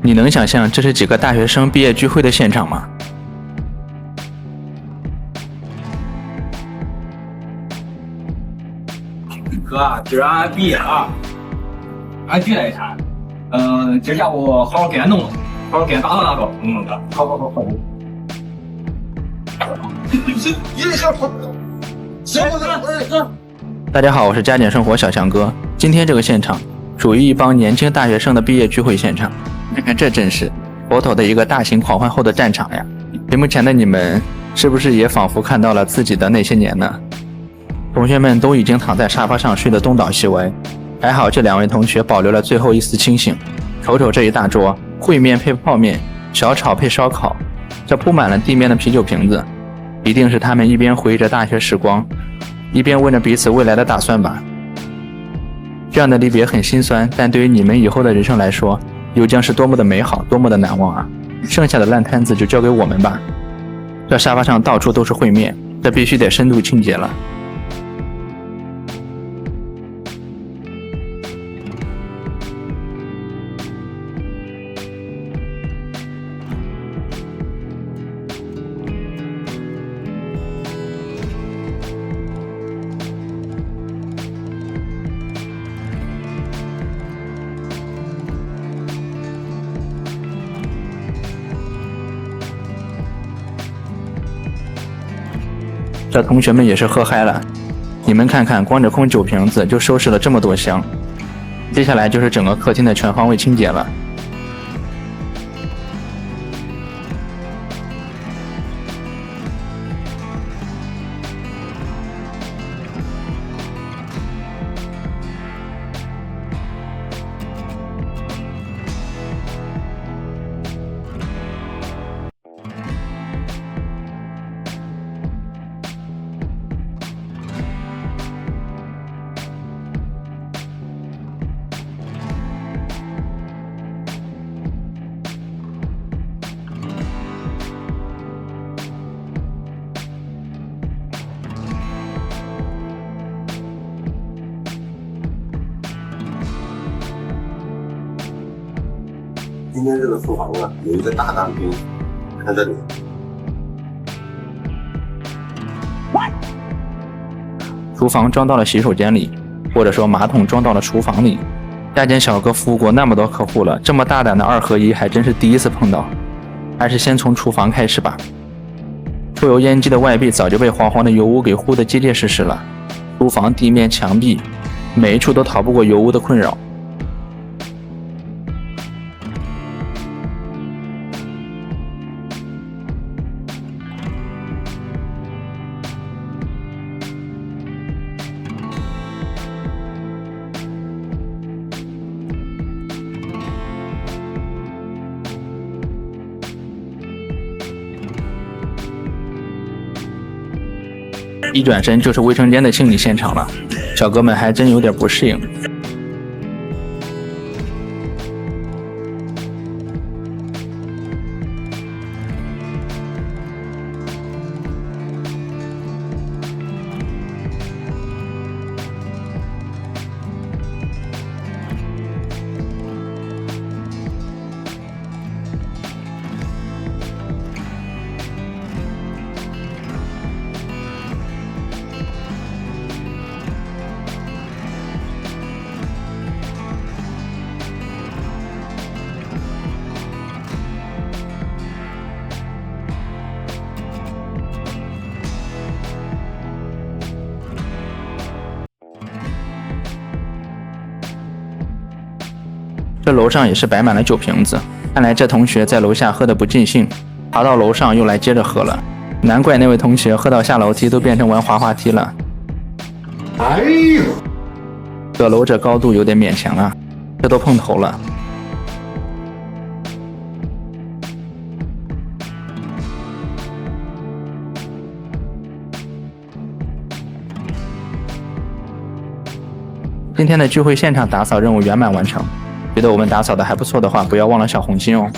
你能想象这是几个大学生毕业聚会的现场吗？哥，今儿俺毕业了，俺聚了一下。今儿下午好好给俺弄弄，好好给俺打扫打扫，弄哥。好。大家好，我是加减生活小强哥。今天这个现场属于一帮年轻大学生的毕业聚会现场。看看这阵势，佛陀的一个大型狂欢后的战场呀！屏幕前的你们是不是也仿佛看到了自己的那些年呢？同学们都已经躺在沙发上睡得东倒西歪，还好这两位同学保留了最后一丝清醒。瞅瞅这一大桌，烩面配泡面，小炒配烧烤，这铺满了地面的啤酒瓶子，一定是他们一边回忆着大学时光，一边问着彼此未来的打算吧。这样的离别很心酸，但对于你们以后的人生来说，又将是多么的美好，多么的难忘啊！剩下的烂摊子就交给我们吧。这沙发上到处都是烩面，这必须得深度清洁了。这同学们也是喝嗨了，你们看看，光着空酒瓶子就收拾了这么多箱。接下来就是整个客厅的全方位清洁了。今天这个厨房啊，有一个大大的冰，看这里。厨房装到了洗手间里，或者说马桶装到了厨房里。加减小哥服务过那么多客户了，这么大胆的2合1还真是第一次碰到。还是先从厨房开始吧。抽油烟机的外壁早就被黄黄的油污给糊得结结实实了，厨房地面墙壁每一处都逃不过油污的困扰。一转身就是卫生间的清理现场了，小哥们还真有点不适应。这楼上也是摆满了酒瓶子，看来这同学在楼下喝得不尽兴，爬到楼上又来接着喝了。难怪那位同学喝到下楼梯都变成玩滑滑梯了。哎呦，这楼这高度有点勉强啊，这都碰头了。今天的聚会现场打扫任务圆满完成。觉得我们打扫的还不错的话，不要忘了小红心哦。